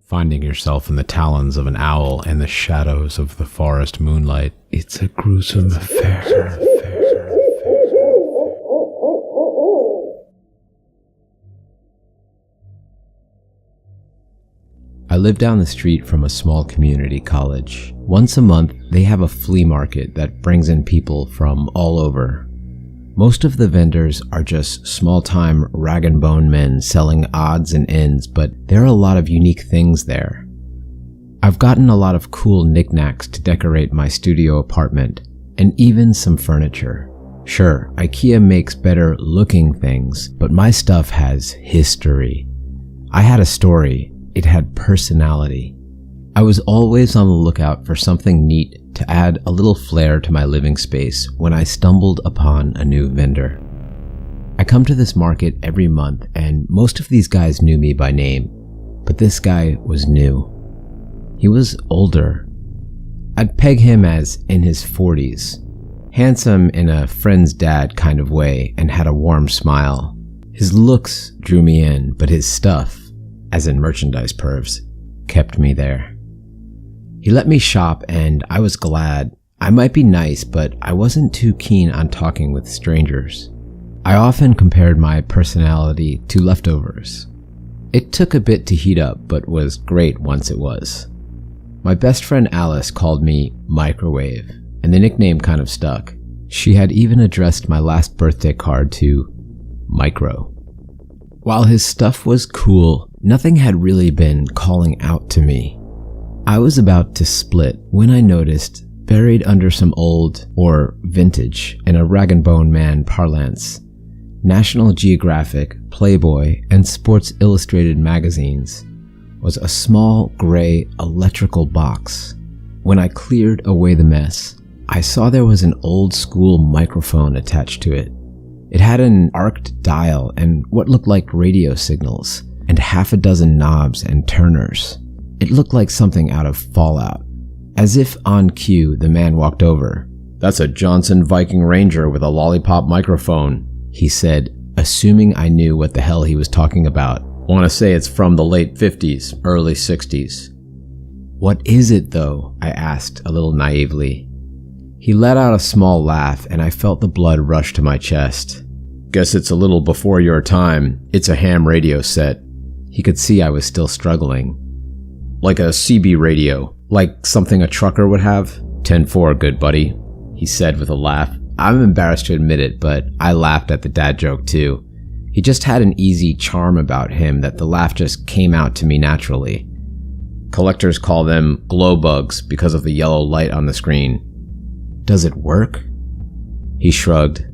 Finding yourself in the talons of an owl and the shadows of the forest moonlight, it's a gruesome affair. I live down the street from a small community college. Once a month, they have a flea market that brings in people from all over. Most of the vendors are just small-time rag-and-bone men selling odds and ends, but there are a lot of unique things there. I've gotten a lot of cool knickknacks to decorate my studio apartment, and even some furniture. Sure, IKEA makes better looking things, but my stuff has history. I had a story. It had personality. I was always on the lookout for something neat to add a little flair to my living space when I stumbled upon a new vendor. I come to this market every month, and most of these guys knew me by name, but this guy was new. He was older. I'd peg him as in his 40s, handsome in a friend's dad kind of way, and had a warm smile. His looks drew me in, but his stuff, as in merchandise pervs, kept me there. He let me shop, and I was glad. I might be nice, but I wasn't too keen on talking with strangers. I often compared my personality to leftovers. It took a bit to heat up, but was great once it was. My best friend Alice called me Microwave, and the nickname kind of stuck. She had even addressed my last birthday card to Micro. While his stuff was cool, nothing had really been calling out to me. I was about to split when I noticed, buried under some old, or vintage, in a rag-and-bone man parlance, National Geographic, Playboy, and Sports Illustrated magazines, was a small gray electrical box. When I cleared away the mess, I saw there was an old-school microphone attached to it. It had an arced dial and what looked like radio signals, and half a dozen knobs and turners. It looked like something out of Fallout. As if on cue, the man walked over. "That's a Johnson Viking Ranger with a lollipop microphone," he said, assuming I knew what the hell he was talking about. "Want to say it's from the late 50s, early 60s. "What is it though?" I asked a little naively. He let out a small laugh, and I felt the blood rush to my chest. "Guess it's a little before your time. It's a ham radio set." He could see I was still struggling. "Like a CB radio, like something a trucker would have." 10-4, good buddy, he said with a laugh. I'm embarrassed to admit it, but I laughed at the dad joke too. He just had an easy charm about him that the laugh just came out to me naturally. "Collectors call them glow bugs because of the yellow light on the screen." "Does it work?" He shrugged.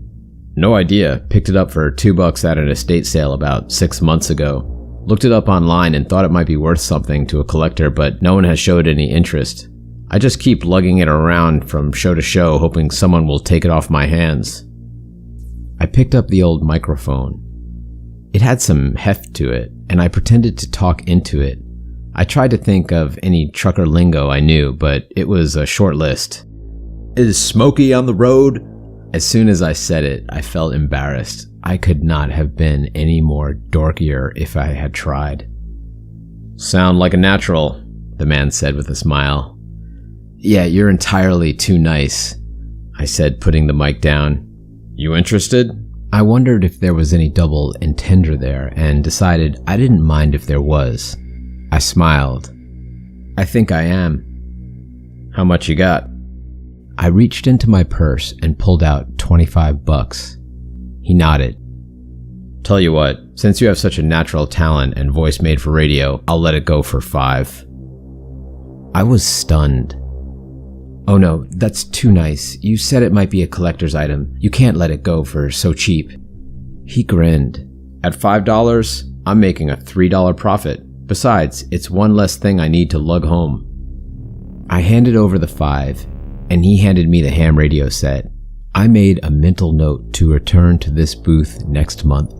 "No idea. Picked it up for $2 at an estate sale about 6 months ago. Looked it up online and thought it might be worth something to a collector, but no one has showed any interest. I just keep lugging it around from show to show, hoping someone will take it off my hands." I picked up the old microphone. It had some heft to it, and I pretended to talk into it. I tried to think of any trucker lingo I knew, but it was a short list. "Is Smokey on the road?" As soon as I said it, I felt embarrassed. I could not have been any more dorkier if I had tried. "Sound like a natural," the man said with a smile. "Yeah, you're entirely too nice," I said, putting the mic down. "You interested?" I wondered if there was any double entendre there, and decided I didn't mind if there was. I smiled. "I think I am." "How much you got?" I reached into my purse and pulled out $25. He nodded. "Tell you what, since you have such a natural talent and voice made for radio, I'll let it go for $5. I was stunned. "Oh no, that's too nice. You said it might be a collector's item. You can't let it go for so cheap." He grinned. "At $5, I'm making a $3 profit. Besides, it's one less thing I need to lug home." I handed over the $5, and he handed me the ham radio set. I made a mental note to return to this booth next month.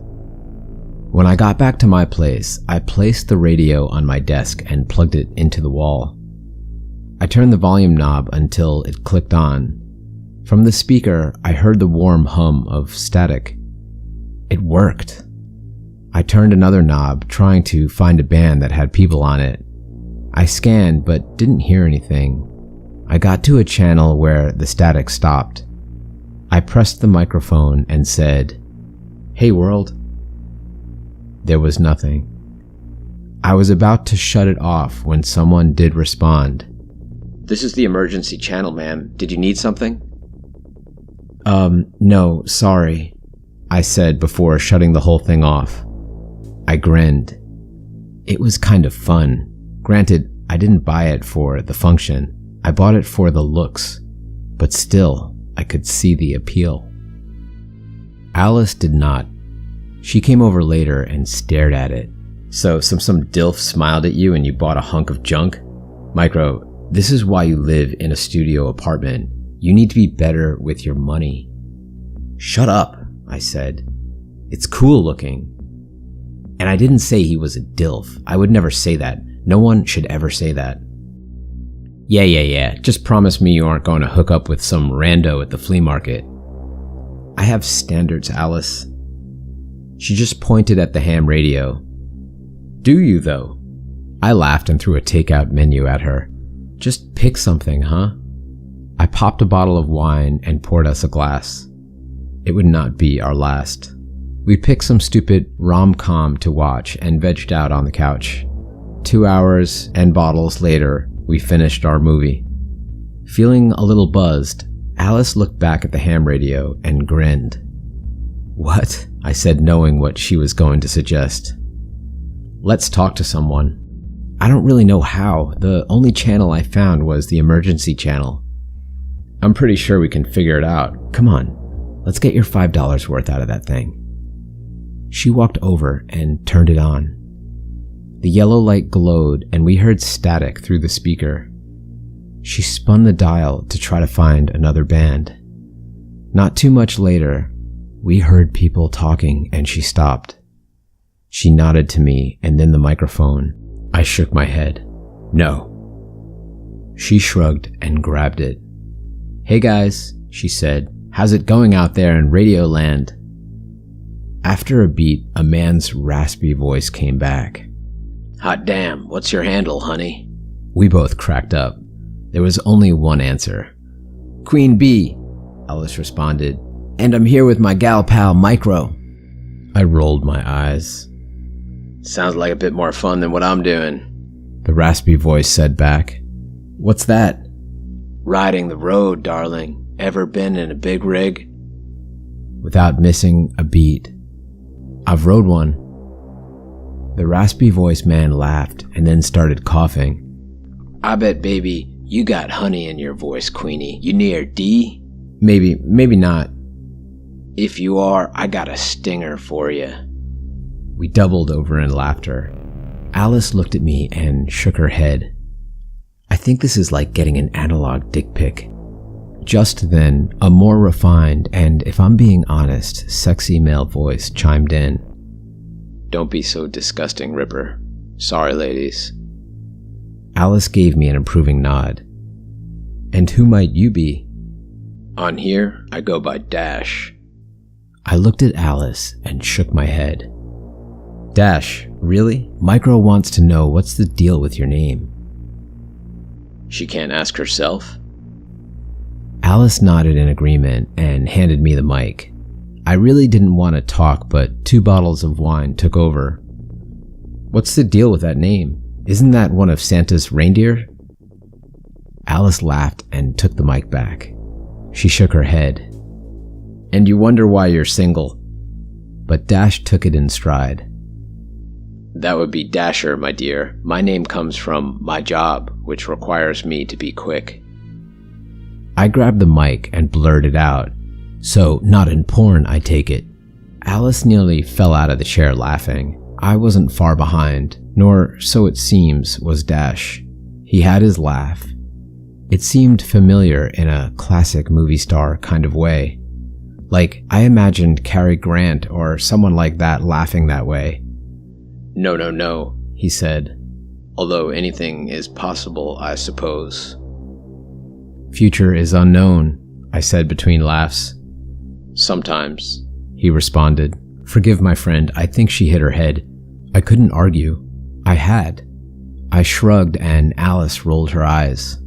When I got back to my place, I placed the radio on my desk and plugged it into the wall. I turned the volume knob until it clicked on. From the speaker, I heard the warm hum of static. It worked. I turned another knob, trying to find a band that had people on it. I scanned, but didn't hear anything. I got to a channel where the static stopped. I pressed the microphone and said, "Hey world." There was nothing. I was about to shut it off when someone did respond. "This is the emergency channel, ma'am. Did you need something?" No, sorry," I said before shutting the whole thing off. I grinned. It was kind of fun. Granted, I didn't buy it for the function. I bought it for the looks, but still, I could see the appeal. Alice did not. She came over later and stared at it. "So some dilf smiled at you and you bought a hunk of junk? Micro, this is why you live in a studio apartment. You need to be better with your money." "Shut up," I said. "It's cool looking." And I didn't say he was a dilf. I would never say that. No one should ever say that. Yeah. Just promise me you aren't going to hook up with some rando at the flea market." "I have standards, Alice." She just pointed at the ham radio. "Do you, though?" I laughed and threw a takeout menu at her. "Just pick something, huh?" I popped a bottle of wine and poured us a glass. It would not be our last. We picked some stupid rom-com to watch and vegged out on the couch. 2 hours and bottles later, we finished our movie. Feeling a little buzzed, Alice looked back at the ham radio and grinned. "What?" I said, knowing what she was going to suggest. "Let's talk to someone." "I don't really know how. The only channel I found was the emergency channel." "I'm pretty sure we can figure it out. Come on, let's get your $5 worth out of that thing." She walked over and turned it on. The yellow light glowed and we heard static through the speaker. She spun the dial to try to find another band. Not too much later, we heard people talking and she stopped. She nodded to me and then the microphone. I shook my head. "No." She shrugged and grabbed it. "Hey guys," she said. "How's it going out there in Radio Land?" After a beat, a man's raspy voice came back. "Hot damn, what's your handle, honey?" We both cracked up. There was only one answer. "Queen Bee," Alice responded. "And I'm here with my gal pal, Micro." I rolled my eyes. "Sounds like a bit more fun than what I'm doing," the raspy voice said back. "What's that?" "Riding the road, darling. Ever been in a big rig?" Without missing a beat, "I've rode one." The raspy voice man laughed and then started coughing. "I bet, baby, you got honey in your voice, Queenie. You near D?" Maybe not." "If you are, I got a stinger for you." We doubled over in laughter. Alice looked at me and shook her head. "I think this is like getting an analog dick pic." Just then, a more refined and, if I'm being honest, sexy male voice chimed in. "Don't be so disgusting, Ripper. Sorry, ladies." Alice gave me an approving nod. "And who might you be?" "On here, I go by Dash." I looked at Alice and shook my head. "Dash, really? Micro wants to know what's the deal with your name." "She can't ask herself?" Alice nodded in agreement and handed me the mic. I really didn't want to talk, but 2 bottles of wine took over. "What's the deal with that name? Isn't that one of Santa's reindeer?" Alice laughed and took the mic back. She shook her head. "And you wonder why you're single." But Dash took it in stride. "That would be Dasher, my dear. My name comes from my job, which requires me to be quick." I grabbed the mic and blurted out. "So, not in porn, I take it." Alice nearly fell out of the chair laughing. I wasn't far behind, nor, so it seems, was Dash. He had his laugh. It seemed familiar in a classic movie star kind of way. Like, I imagined Cary Grant or someone like that laughing that way. No, he said. "Although anything is possible, I suppose." "Future is unknown," I said between laughs. "Sometimes," he responded. Forgive my friend, I think she hit her head. I couldn't argue. I had. I shrugged and Alice rolled her eyes.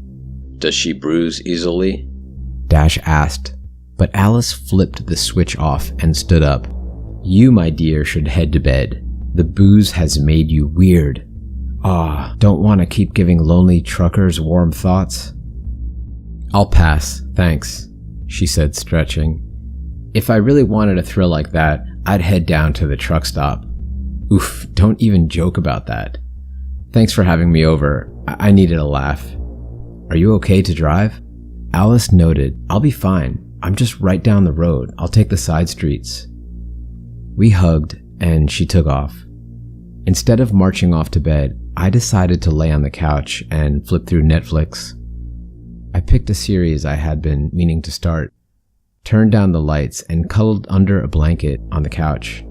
Does she bruise easily? Dash asked, but Alice flipped the switch off and stood up. You, my dear, should head to bed. The booze has made you weird. Don't want to keep giving lonely truckers warm thoughts? I'll pass, thanks, she said, stretching. If I really wanted a thrill like that, I'd head down to the truck stop. Oof, don't even joke about that. Thanks for having me over. I needed a laugh. Are you okay to drive? Alice noted. I'll be fine. I'm just right down the road. I'll take the side streets. We hugged and she took off. Instead of marching off to bed, I decided to lay on the couch and flip through Netflix. I picked a series I had been meaning to start, turned down the lights, and cuddled under a blanket on the couch.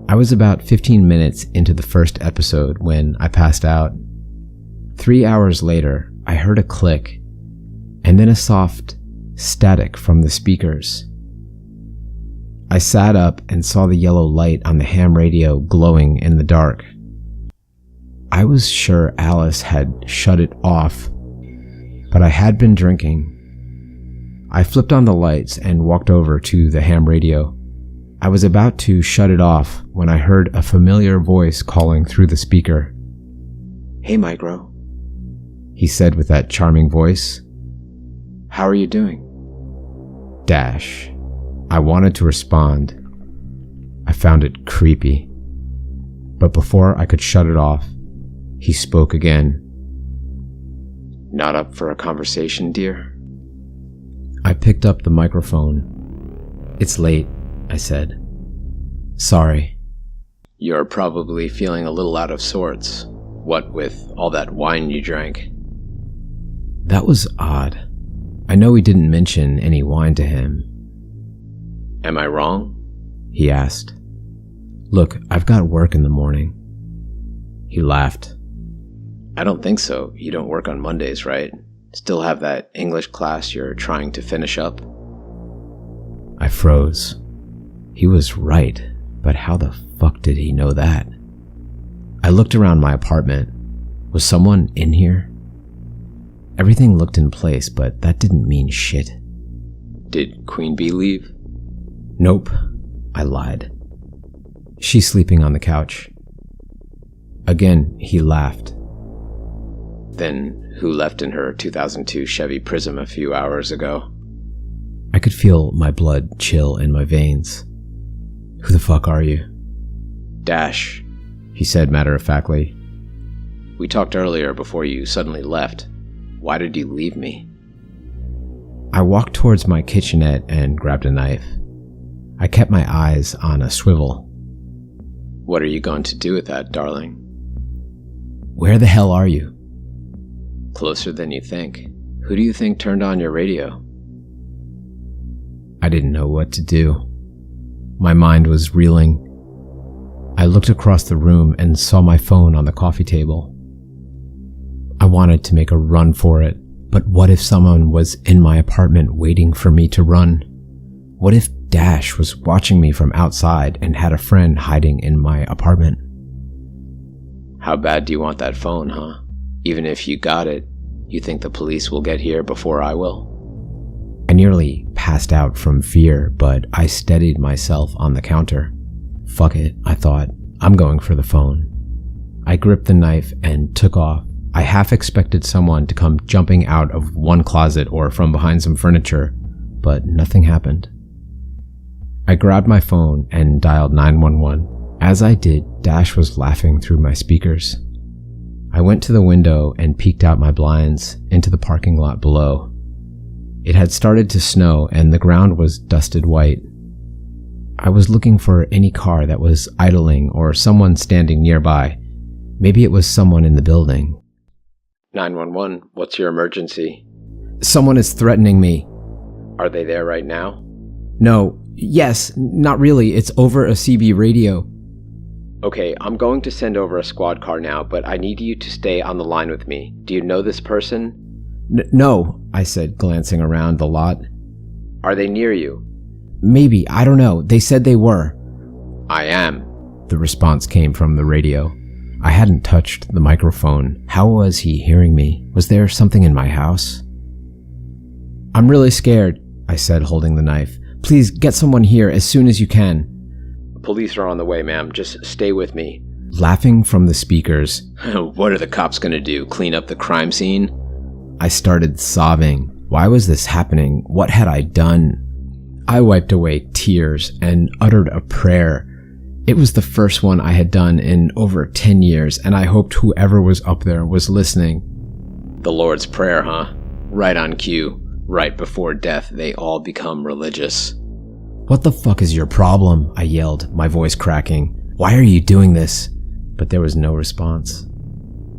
I was about 15 minutes into the first episode when I passed out. 3 hours later, I heard a click, and then a soft static from the speakers. I sat up and saw the yellow light on the ham radio glowing in the dark. I was sure Alice had shut it off, but I had been drinking. I flipped on the lights and walked over to the ham radio. I was about to shut it off when I heard a familiar voice calling through the speaker. "Hey, Micro," he said with that charming voice. "How are you doing?" Dash. I wanted to respond. I found it creepy. But before I could shut it off, he spoke again. "Not up for a conversation, dear?" I picked up the microphone. "It's late," I said. "Sorry." You're probably feeling a little out of sorts. What with all that wine you drank? That was odd. I know we didn't mention any wine to him. Am I wrong? He asked. "Look, I've got work in the morning." He laughed. I don't think so. You don't work on Mondays, right? Still have that English class you're trying to finish up? I froze. He was right, but how the fuck did he know that? I looked around my apartment. Was someone in here? Everything looked in place, but that didn't mean shit. Did Queen Bee leave? Nope, I lied. She's sleeping on the couch. Again, he laughed. Then who left in her 2002 Chevy Prism a few hours ago? I could feel my blood chill in my veins. Who the fuck are you? Dash, he said matter-of-factly. We talked earlier before you suddenly left. Why did you leave me? I walked towards my kitchenette and grabbed a knife. I kept my eyes on a swivel. What are you going to do with that, darling? Where the hell are you? Closer than you think. Who do you think turned on your radio? I didn't know what to do. My mind was reeling. I looked across the room and saw my phone on the coffee table. I wanted to make a run for it, but what if someone was in my apartment waiting for me to run? What if Dash was watching me from outside and had a friend hiding in my apartment? How bad do you want that phone, huh? Even if you got it, you think the police will get here before I will? I nearly passed out from fear, but I steadied myself on the counter. Fuck it, I thought. I'm going for the phone. I gripped the knife and took off. I half expected someone to come jumping out of one closet or from behind some furniture, but nothing happened. I grabbed my phone and dialed 911. As I did, Dash was laughing through my speakers. I went to the window and peeked out my blinds into the parking lot below. It had started to snow and the ground was dusted white. I was looking for any car that was idling or someone standing nearby. Maybe it was someone in the building. 911, what's your emergency? Someone is threatening me. Are they there right now? No. Yes, not really. It's over a CB radio. Okay, I'm going to send over a squad car now, but I need you to stay on the line with me. Do you know this person? No, I said, glancing around the lot. Are they near you? Maybe, I don't know. They said they were. I am. The response came from the radio. I hadn't touched the microphone. How was he hearing me? Was there something in my house? I'm really scared, I said, holding the knife. Please get someone here as soon as you can. Police are on the way, ma'am. Just stay with me. Laughing from the speakers. What are the cops gonna do? Clean up the crime scene? I started sobbing. Why was this happening? What had I done? I wiped away tears and uttered a prayer. It was the first one I had done in over 10 years, and I hoped whoever was up there was listening. The Lord's Prayer, huh? Right on cue. Right before death, they all become religious. What the fuck is your problem? I yelled, my voice cracking. Why are you doing this? But there was no response.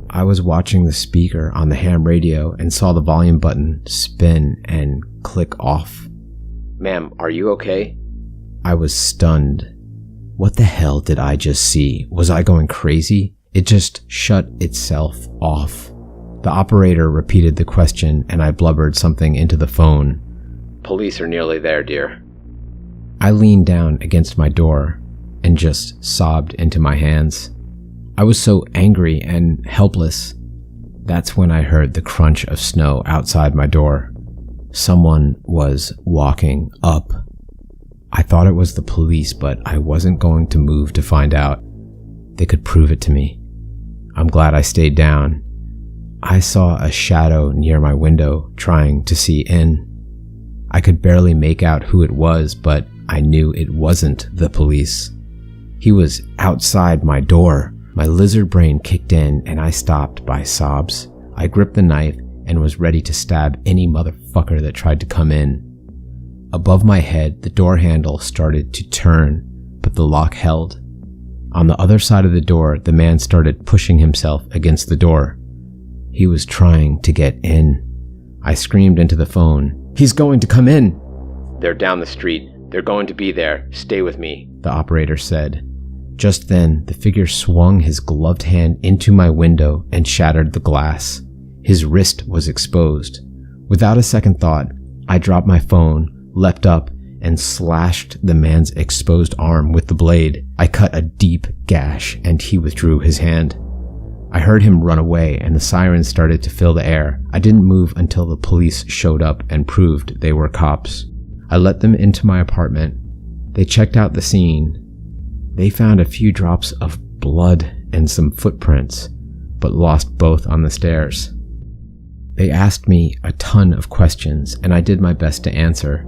I was watching the speaker on the ham radio and saw the volume button spin and click off. Ma'am, are you okay? I was stunned. What the hell did I just see? Was I going crazy? It just shut itself off. The operator repeated the question and I blubbered something into the phone. Police are nearly there, dear. I leaned down against my door and just sobbed into my hands. I was so angry and helpless. That's when I heard the crunch of snow outside my door. Someone was walking up. I thought it was the police, but I wasn't going to move to find out. They could prove it to me. I'm glad I stayed down. I saw a shadow near my window trying to see in. I could barely make out who it was, but I knew it wasn't the police. He was outside my door. My lizard brain kicked in and I stopped by sobs. I gripped the knife and was ready to stab any motherfucker that tried to come in. Above my head, the door handle started to turn, but the lock held. On the other side of the door, the man started pushing himself against the door. He was trying to get in. I screamed into the phone, "He's going to come in!" They're down the street. They're going to be there. Stay with me, the operator said. Just then, the figure swung his gloved hand into my window and shattered the glass. His wrist was exposed. Without a second thought, I dropped my phone, leapt up, and slashed the man's exposed arm with the blade. I cut a deep gash, and he withdrew his hand. I heard him run away, and the sirens started to fill the air. I didn't move until the police showed up and proved they were cops. I let them into my apartment. They checked out the scene. They found a few drops of blood and some footprints, but lost both on the stairs. They asked me a ton of questions, and I did my best to answer.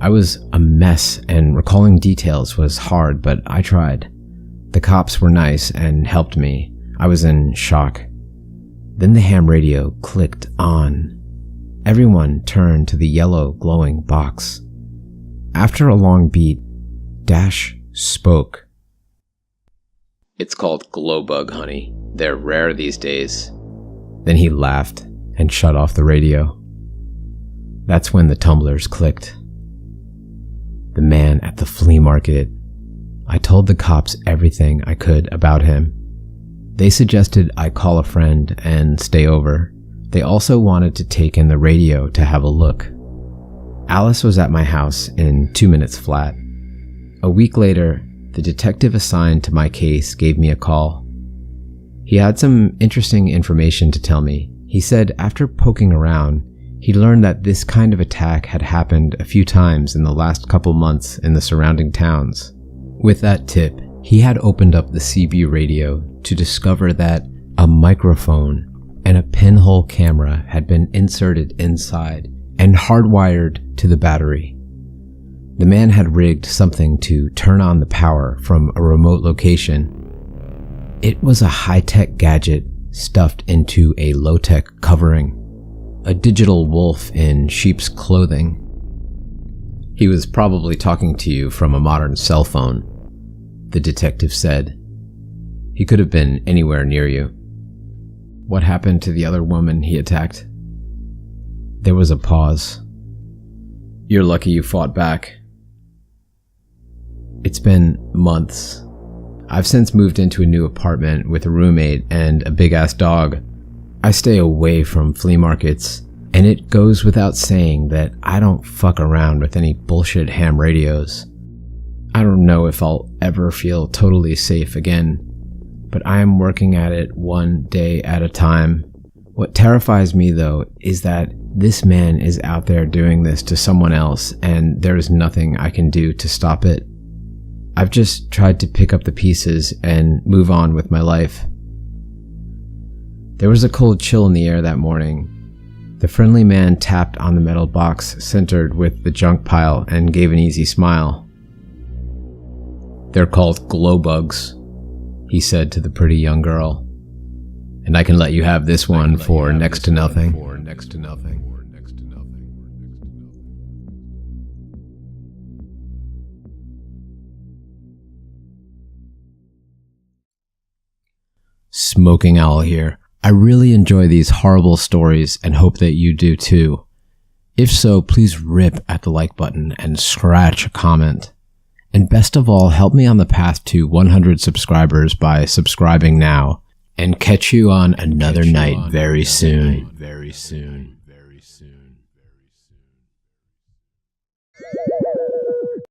I was a mess, and recalling details was hard, but I tried. The cops were nice and helped me. I was in shock. Then the ham radio clicked on. Everyone turned to the yellow glowing box. After a long beat, Dash spoke. It's called glowbug, honey. They're rare these days. Then he laughed and shut off the radio. That's when the tumblers clicked. The man at the flea market. I told the cops everything I could about him. They suggested I call a friend and stay over. They also wanted to take in the radio to have a look. Alice was at my house in 2 minutes flat. A week later, the detective assigned to my case gave me a call. He had some interesting information to tell me. He said after poking around, he learned that this kind of attack had happened a few times in the last couple months in the surrounding towns. With that tip, he had opened up the CB radio to discover that a microphone and a pinhole camera had been inserted inside and hardwired to the battery. The man had rigged something to turn on the power from a remote location. It was a high-tech gadget stuffed into a low-tech covering, a digital wolf in sheep's clothing. He was probably talking to you from a modern cell phone, the detective said. He could have been anywhere near you. What happened to the other woman he attacked? There was a pause. You're lucky you fought back. It's been months. I've since moved into a new apartment with a roommate and a big-ass dog. I stay away from flea markets, and it goes without saying that I don't fuck around with any bullshit ham radios. I don't know if I'll ever feel totally safe again, but I am working at it one day at a time. What terrifies me, though, is that this man is out there doing this to someone else, and there is nothing I can do to stop it. I've just tried to pick up the pieces and move on with my life. There was a cold chill in the air that morning. The friendly man tapped on the metal box centered with the junk pile and gave an easy smile. "They're called glow bugs," he said to the pretty young girl. "And I can let you have this one for next to nothing." Smoking Owl here. I really enjoy these horrible stories and hope that you do too. If so, please rip at the like button and scratch a comment. And best of all, help me on the path to 100 subscribers by subscribing now. And catch you on another night very soon.